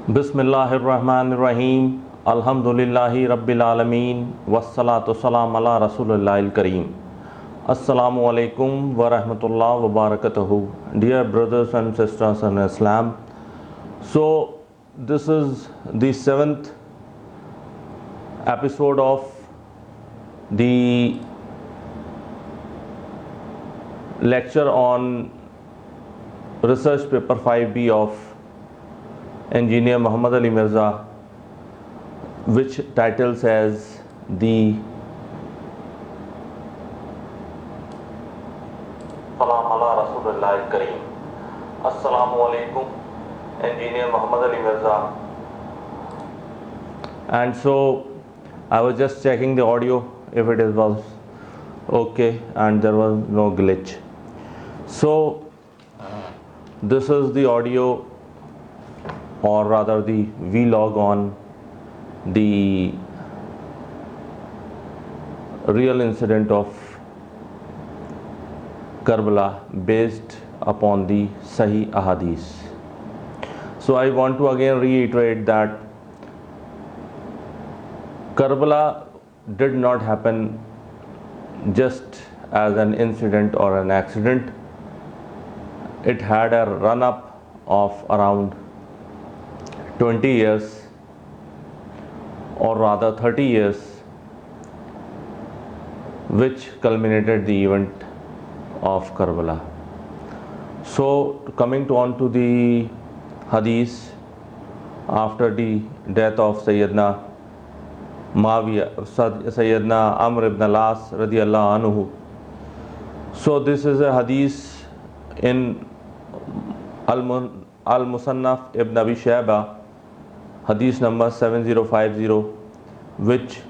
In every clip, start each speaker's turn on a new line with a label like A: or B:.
A: बिस्मिल्लाहिर्रहमानिर्रहीम अल्हम्दुलिल्लाहि रब्बिल आलमीन वस्सलातु वस्सलाम अला रसूलिल्लाहिल करीम। अस्सलामु अलैकुम व रहमतुल्लाह व बारकातुहू। Dear brothers and sisters in Islam, so this is the 7th episode of the lecture on research paper 5B of Engineer Muhammad Ali Mirza, which titles as the Salam ala Rasulullah Kareem. Assalamu alaikum, Engineer Muhammad Ali Mirza. And so I was just checking the audio if it was okay and there was no glitch. So this is the audio, or rather the vlog on the real incident of Karbala based upon the Sahih Ahadith. So I want to again reiterate that Karbala did not happen just as an incident or an accident. It had a run-up of around 20 years, or rather 30 years, which culminated the event of Karbala. So coming on to the hadith, after the death of Sayyidina Sayyidina Amr ibn al-As radiyallahu anhu. So this is a hadith in Al-Musannaf ibn Abi Shayba, hadith number 7050, which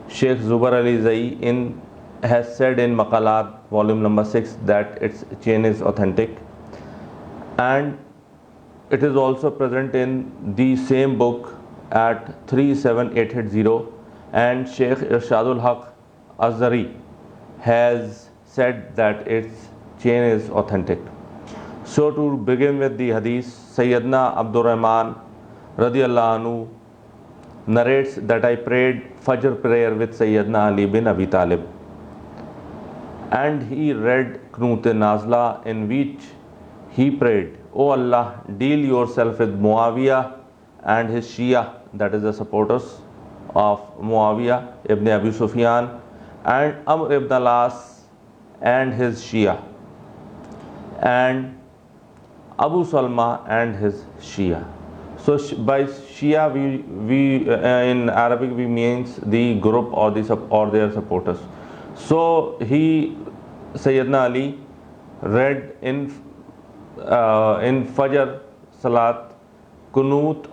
A: Sheikh Zubair Ali Zai has said in Maqalat volume number 6 that its chain is authentic, and it is also present in the same book at 37880, and Sheikh Irshadul Haq Azhari has said that its chain is authentic. So to begin with the hadith, Sayyidina Abdur Rahman radiyallahu anhu narrates that I prayed Fajr prayer with Sayyidina Ali bin Abi Talib, and he read Qunut Nazla, in which he prayed, O Allah, deal yourself with Muawiyah and his Shia, that is the supporters of Muawiyah ibn Abi Sufyan, and Amr ibn al-As and his Shia, and Abu Salma and his Shia. So by Shia we in Arabic we means the group or their supporters. So Sayyidina Ali read in Fajr Salat Qunut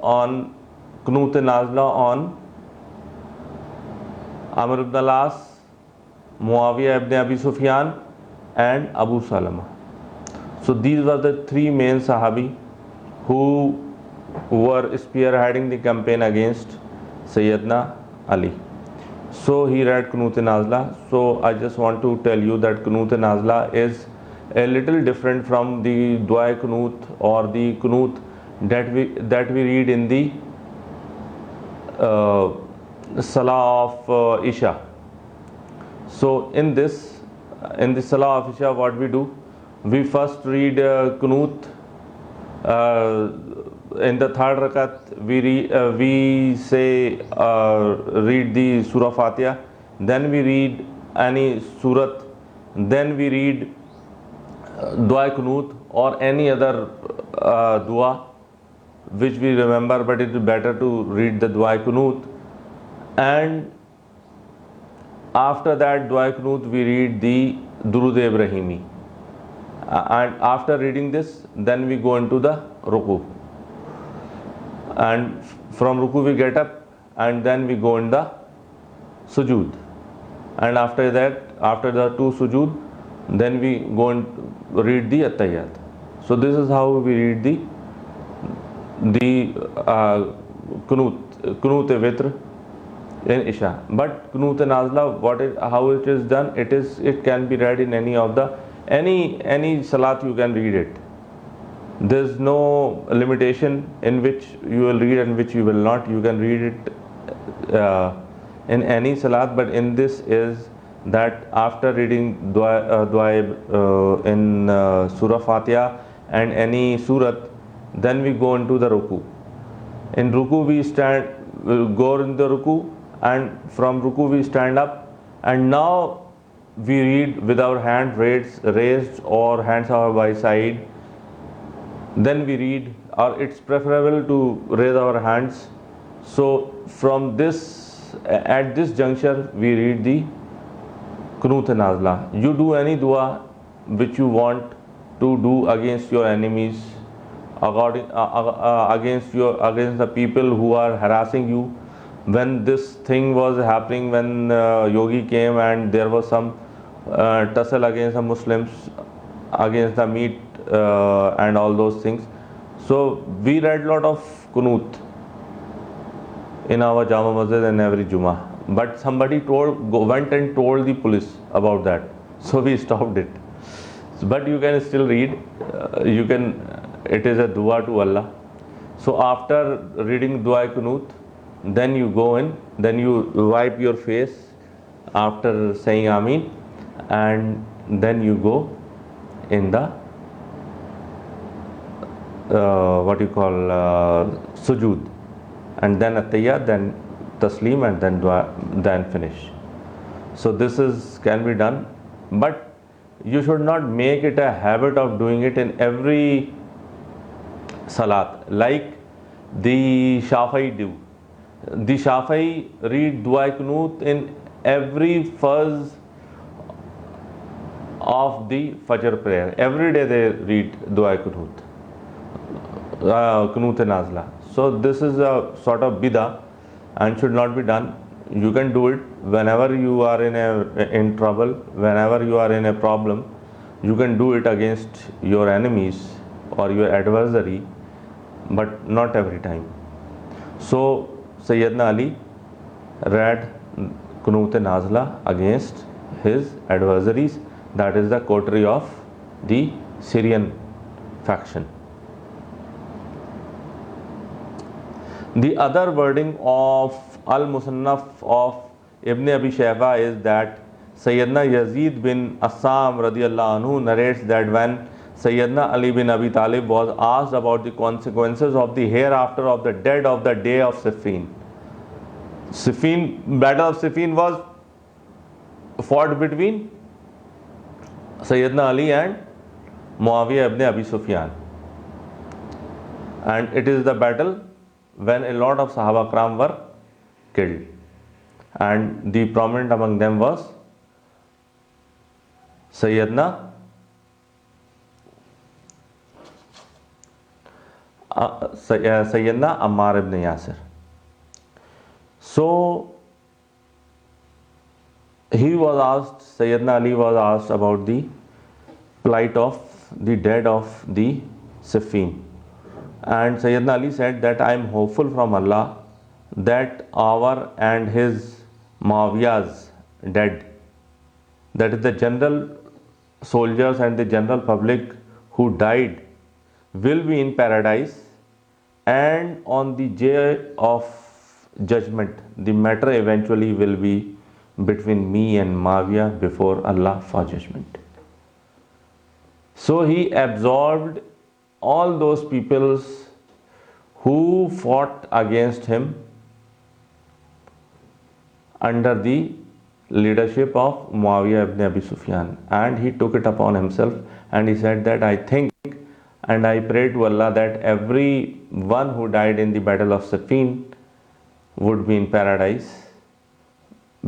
A: Nazla on Amr ibn al-As, Muawiyah ibn Abi Sufyan and Abu Salama. So these were the three main Sahabi who were spearheading the campaign against Sayyidina Ali. So he read Qunut Nazla. So I just want to tell you that Qunut Nazla is a little different from the Dua Qunut or the Qunut that we read in the Salah of Isha. So in the Salah of Isha, what we do? We first read Qunut. In the third rakat, we read the Surah Fatiha. Then we read any surat. Then we read Dua Qunut or any other dua which we remember, but it is better to read the Dua Qunut. And after that Dua Qunut, we read the Durud Ibrahimi. And after reading this, then we go into the Ruku. And from Ruku we get up and then we go in the Sujood. And after that, after the two Sujood, then we go and read the At-Tahiyyat. So this is how we read the Qunut Vitr in Isha. But Qunut Nazla, how it is done, it can be read in any salat you can read it. There's no limitation in which you will read and which you will not. You can read it in any salat, but in this is that after reading dua in Surah Fatiha and any surat, then we go into the ruku. In ruku we stand, we'll go in the ruku, and from ruku we stand up, and now we read with our hand raised or hands are by side. Then we read, or it's preferable to raise our hands. So from this, at this juncture, we read the Qunut Nazla. You do any dua which you want to do against your enemies, against the people who are harassing you. When this thing was happening, when Yogi came and there was some tussle against the Muslims, against the meat and all those things. So we read lot of Qunut in our Jama Masjid and every Juma. But somebody went and told the police about that. So we stopped it. But you can still read. It is a dua to Allah. So after reading dua Qunut, then you go in, then you wipe your face after saying Ameen, and then you go in the what you call sujood, and then atiyya, then taslim, and then dua, then finish. So this can be done, but you should not make it a habit of doing it in every salat like the Shafi'i do. The Shafi'i read dua Qunut in every fard of the Fajr prayer. Every day they read dua Qunut, Qunut Nazla. So this is a sort of bidah and should not be done. You can do it whenever you are in trouble, whenever you are in a problem. You can do it against your enemies or your adversary, but not every time. So Sayyidina Ali read Qunut Nazla against his adversaries, that is the coterie of the Syrian faction. The other wording of Al-Musannaf of Ibn Abi Shayba is that Sayyidina Yazid bin Assam radiyallahu anhu narrates that when Sayyidina Ali bin Abi Talib was asked about the consequences of the hereafter of the dead of the day of Siffin. Battle of Siffin was fought between Sayyidina Ali and Muawiyah ibn Abi Sufyan, and it is the battle when a lot of Sahaba Kram were killed, and the prominent among them was Sayyidina Ammar ibn Yasir. So Sayyidina Ali was asked about the plight of the dead of the Siffin, and Sayyidina Ali said that I am hopeful from Allah that our and his Muawiyah's dead, that is the general soldiers and the general public who died, will be in paradise, and on the day of judgment the matter eventually will be between me and Muawiyah before Allah for judgment. So he absorbed all those peoples who fought against him under the leadership of Muawiyah ibn Abi Sufyan, and he took it upon himself, and he said that I think and I pray to Allah that every one who died in the battle of Siffin would be in paradise,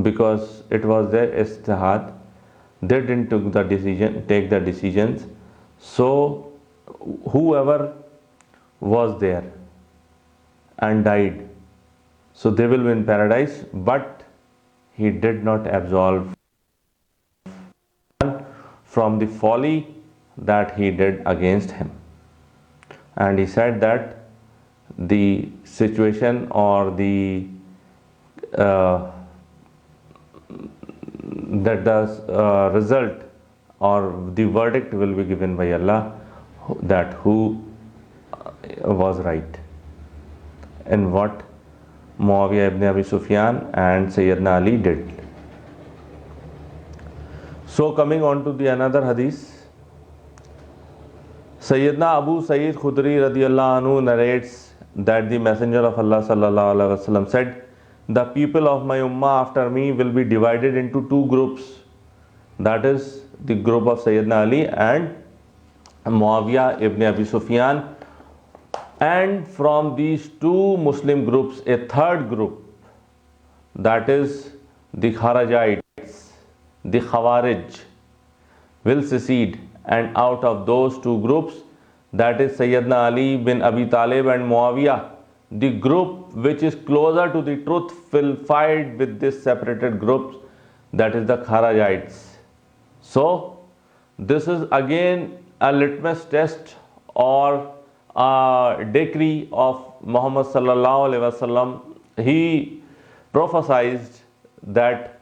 A: because it was their istihad. They didn't take the decisions. So whoever was there and died, so they will be in paradise, but he did not absolve from the folly that he did against him. And he said that the situation or the result or the verdict will be given by Allah, that who was right in what Muawiyah ibn Abi Sufyan and Sayyidina Ali did. So coming on to the another hadith, Sayyidina Abu Sa'id Khudri radiyallahu anhu narrates that the Messenger of Allah sallallahu alaihi wasallam said, "The people of my ummah after me will be divided into two groups." That is the group of Sayyidina Ali and Muawiyah ibn Abi Sufyan. And from these two Muslim groups, a third group, that is the Kharajites, the Khawarij, will secede. And out of those two groups, that is Sayyidina Ali bin Abi Talib and Muawiyah, the group which is closer to the truth will fight with this separated groups, that is the Kharajites. So this is again a litmus test or a decree of Muhammad sallallahu alaihi wasallam. He prophesied that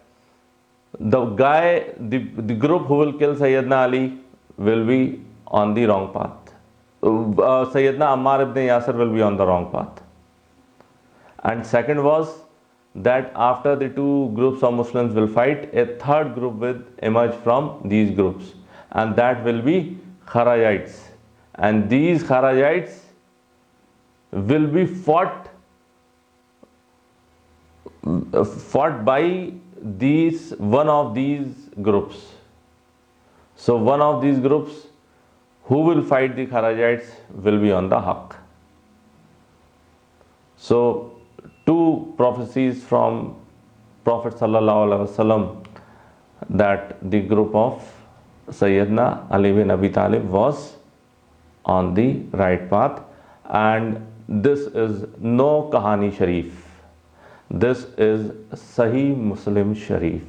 A: the group who will kill Sayyidina Ali will be on the wrong path. Sayyidina Ammar ibn Yasir will be on the wrong path. And second was that after the two groups of Muslims will fight, a third group will emerge from these groups, and that will be Kharajites. And these Kharajites will be fought by one of these groups. So one of these groups who will fight the Kharajites will be on the haqq. So two prophecies from Prophet sallallahu alaihi wasallam that the group of Sayyidina Ali bin Abi Talib was on the right path. And this is no Kahani Sharif. This is Sahih Muslim Sharif.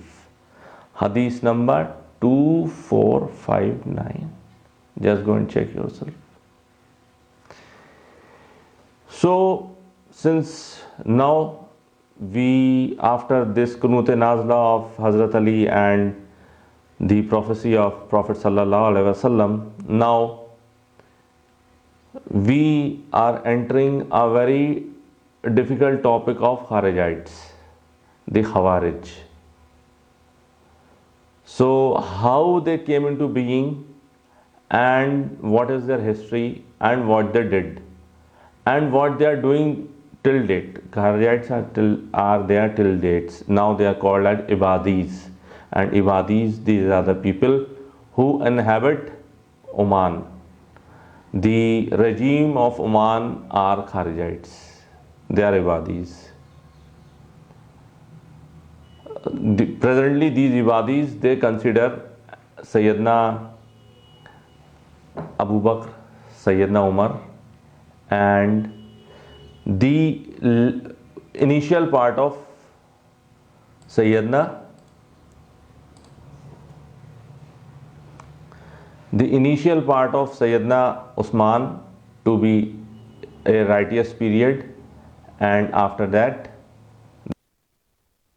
A: Hadith number 2459. Just go and check yourself. So since now we, after this Qunut Nazla of Hazrat Ali and the prophecy of Prophet sallallahu alaihi wasallam, now we are entering a very difficult topic of Kharijites, the Khawarij. So how they came into being and what is their history and what they did and what they are doing till date. Kharijites are there till dates. Now they are called as Ibadis. And Ibadis, these are the people who inhabit Oman. The regime of Oman are Kharijites. They are Ibadis. Presently these Ibadis, they consider Sayyidina Abu Bakr, Sayyidina Umar, and the initial part of Sayyidina Usman to be a righteous period, and after that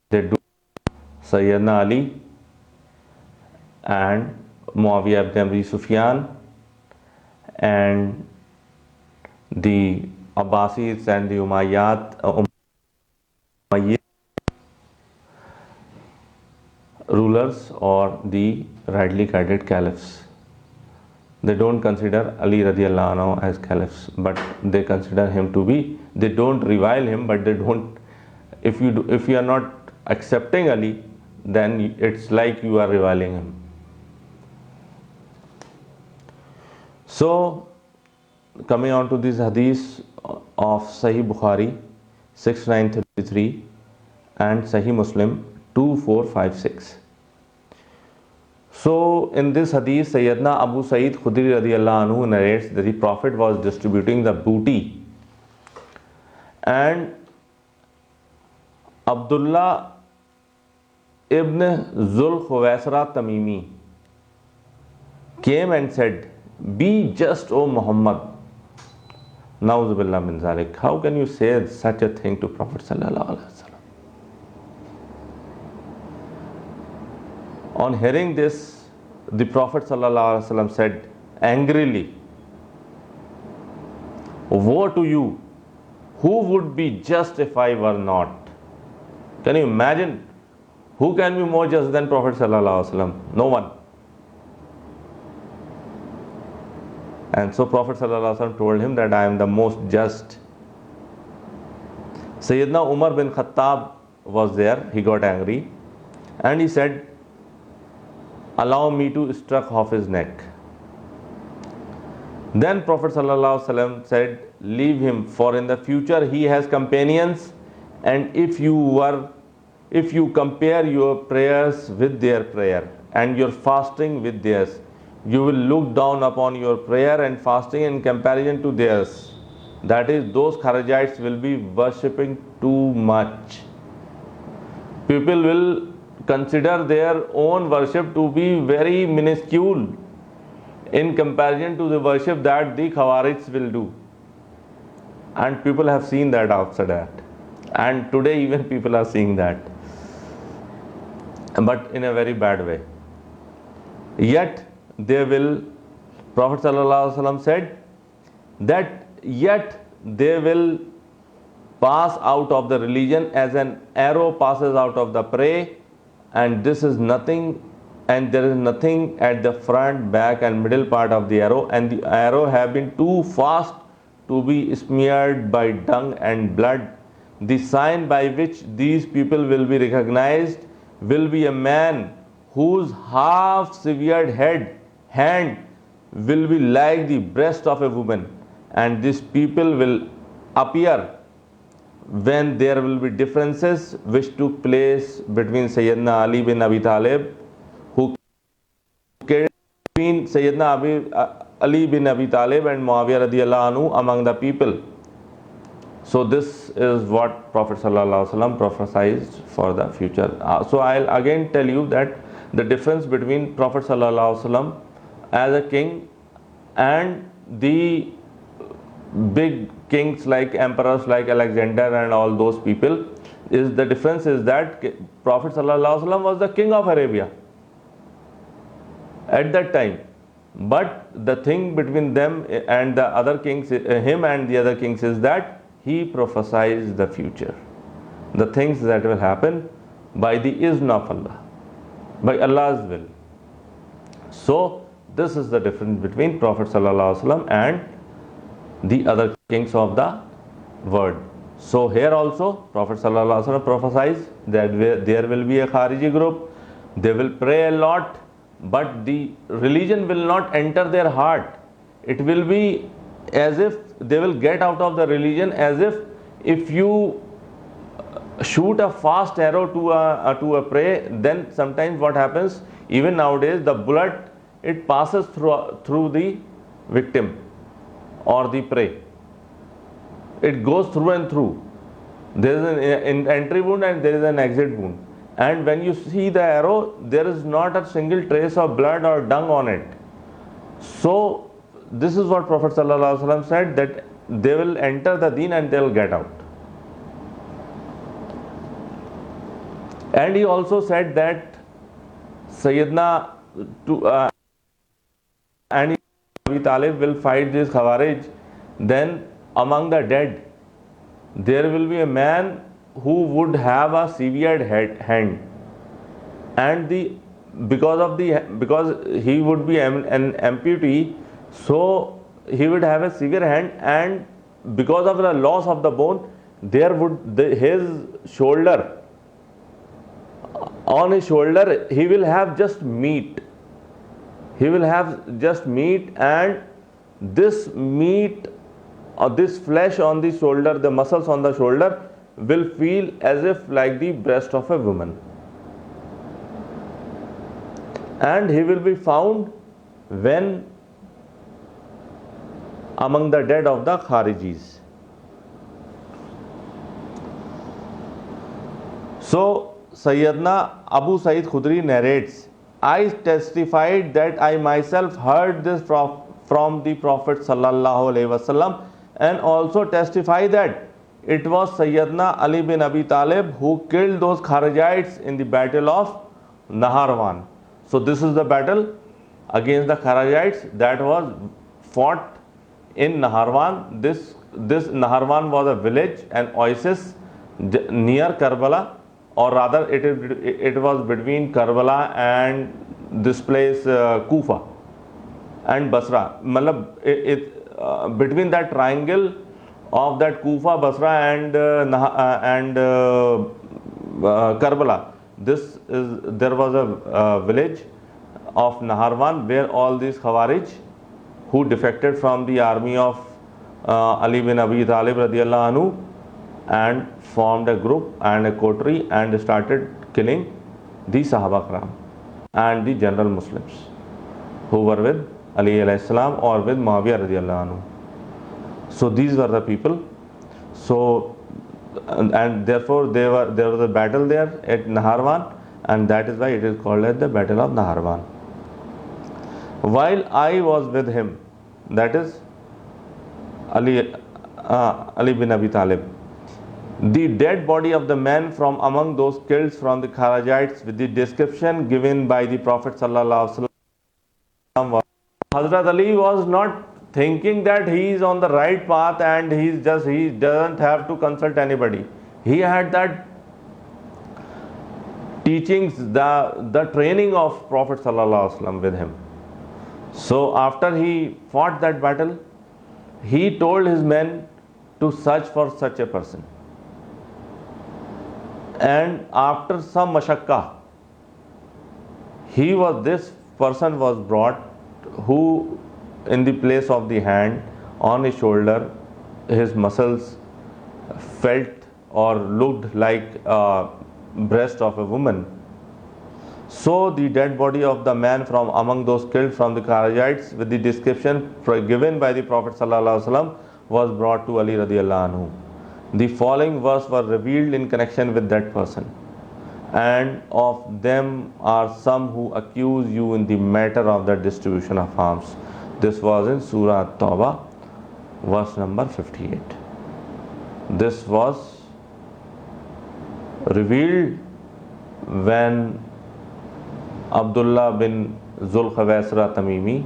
A: they do Sayyidina Ali and Muawiyah ibn Abi Sufyan and the Abbasids and the Umayyad rulers or the rightly guided caliphs. They don't consider Ali radiallahu anhu as caliphs, but they consider him to be, they don't revile him, but they don't, if you are not accepting Ali, then it's like you are reviling him. So coming on to this hadith of Sahih Bukhari 6933 and Sahih Muslim 2456. So in this hadith, Sayyidina Abu Sa'id Khudri radiyallahu anhu narrates that the Prophet was distributing the booty, and Abdullah ibn Zul Khuwaisra Tamimi came and said, "Be just, O Muhammad." Na'uzubillah min zalik. How can you say such a thing to Prophet sallallahu alaihi wasallam? On hearing this, the Prophet sallallahu alaihi wasallam said angrily, Woe to you, who would be just if I were not? Can you imagine? Who can be more just than Prophet sallallahu alaihi wasallam? No one. And so Prophet sallallahu alaihi wasallam told him that I am the most just. Sayyidina Umar bin Khattab was there. He got angry and he said, allow me to struck off his neck. Then Prophet sallallahu alaihi wasallam said, leave him, for in the future he has companions, and if you compare your prayers with their prayer and your fasting with theirs, you will look down upon your prayer and fasting in comparison to theirs. That is, those Kharijites will be worshipping too much. People will consider their own worship to be very minuscule in comparison to the worship that the Khawarids will do. And people have seen that after that. And today even people are seeing that. But in a very bad way. Yet they will, Prophet ﷺ said that yet they will pass out of the religion as an arrow passes out of the prey, and this is nothing, and there is nothing at the front, back and middle part of the arrow, and the arrow have been too fast to be smeared by dung and blood. The sign by which these people will be recognized will be a man whose half severed hand will be like the breast of a woman, and these people will appear when there will be differences which took place between Sayyidina Ali bin Abi Talib, who killed between Sayyidina Ali bin Abi Talib and Muawiyah radiyallahu anhu among the people. So this is what Prophet sallallahu alaihi wasallam prophesied for the future. So I'll again tell you that the difference between Prophet sallallahu alaihi wasallam as a king and the big kings like emperors like Alexander and all those people is, the difference is that Prophet sallallahu alaihi wasallam was the king of Arabia at that time. But the thing between them and the other kings, him and the other kings, is that he prophesies the future, the things that will happen by the izn of Allah, by Allah's will. So this is the difference between Prophet sallallahu alaihi wasallam and the other kings of the world. So here also Prophet sallallahu alaihi wasallam prophesies that there will be a Khariji group. They will pray a lot, but the religion will not enter their heart. It will be as if they will get out of the religion as if you shoot a fast arrow to a prey, then sometimes what happens, even nowadays, the bullet, it passes through the victim or the prey. It goes through and through. There is an entry wound and there is an exit wound. And when you see the arrow, there is not a single trace of blood or dung on it. So this is what Prophet ﷺ said, that they will enter the deen and they will get out. And he also said that Sayyidina and Abi Talib will fight this Khawarij. Then among the dead, there will be a man who would have a severed hand, and because he would be an amputee, so he would have a severe hand, and because of the loss of the bone, there would his shoulder, on his shoulder he will have just meat. He will have just meat, and this meat or this flesh on the shoulder, the muscles on the shoulder, will feel as if like the breast of a woman. And he will be found when among the dead of the Kharijis. So Sayyidina Abu Sa'id Khudri narrates, I testified that I myself heard this from the Prophet sallallahu alaihi wasallam, and also testify that it was Sayyidina Ali bin Abi Talib who killed those Kharijites in the battle of Naharwan. So this is the battle against the Kharijites that was fought in Naharwan. This this Naharwan was a village, an oasis near Karbala, or rather it was between Karbala and this place Kufa and Basra. Between that triangle of that Kufa, Basra and Karbala, there was a village of Naharwan where all these Khawarij who defected from the army of Ali bin Abi Talib radiallahu anhu and formed a group and a coterie and started killing the Sahaba Karam and the general Muslims who were with Ali alayhi salam or with Muawiyah radiallahu anhu. So these were the people. So and therefore there was a battle there at Naharwan, and that is why it is called as the Battle of Naharwan. While I was with him, that is Ali bin Abi Talib, the dead body of the man from among those killed from the Kharajites with the description given by the Prophet sallallahu alaihi wasallam. Hazrat Ali was not thinking that he is on the right path and he doesn't have to consult anybody. He had that teachings, the training of Prophet sallallahu alaihi wasallam with him. So after he fought that battle, he told his men to search for such a person. And after some mashakka, this person was brought, who in the place of the hand, on his shoulder, his muscles felt or looked like a breast of a woman. So the dead body of the man from among those killed from the Kharajites with the description given by the Prophet ﷺ was brought to Ali radiallahu anhu. The following verse were revealed in connection with that person. And of them are some who accuse you in the matter of the distribution of alms. This was in Surah At-Tawbah, verse number 58. This was revealed when Abdullah bin Zul Khawaisra Tamimi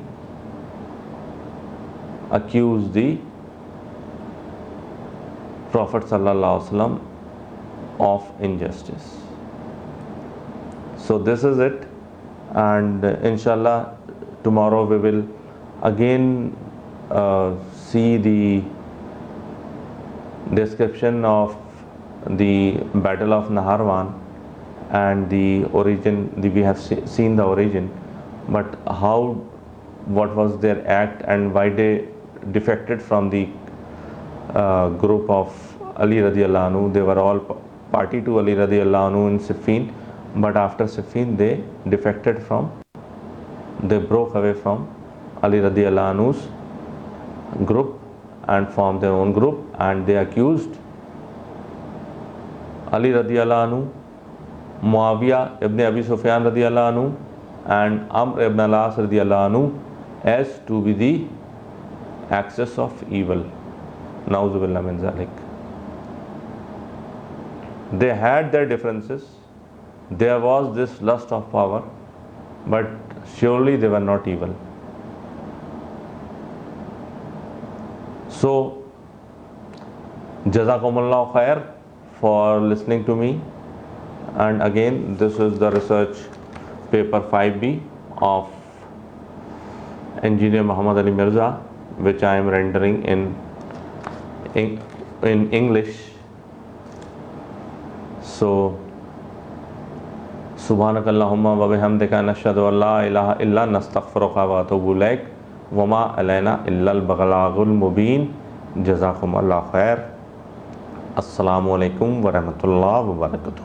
A: accused the Prophet sallallahu alaihi wasallam of injustice. So this is it, and inshallah tomorrow we will again see the description of the Battle of Naharwan and the origin. We have seen the origin, but what was their act and why they defected from the group of Ali radiallahu anhu. They were all party to Ali radiallahu anhu in Siffin, but after Siffin they defected they broke away from Ali radiallahu anhu's group and formed their own group, and they accused Ali radiallahu anhu, Muawiyah ibn Abi Sufyan radiallahu anhu and Amr ibn al-As radiallahu anhu as to be the axis of evil. Na'udhu billah min zalik. They had their differences. There was this lust of power, but surely they were not evil. So, Jazakumullah khair for listening to me. And again, this is the research paper 5B of Engineer Muhammad Ali Mirza, which I am rendering in English. So, Subhanakallahumma wa bihamdika nashhadu an la ilaha illa nastaghfiruka wa atubu ilaik wa ma alayna illa al-balagul mubin. Jazakumullah khair. Assalamu alaikum wa rahmatullahi wa barakatuh.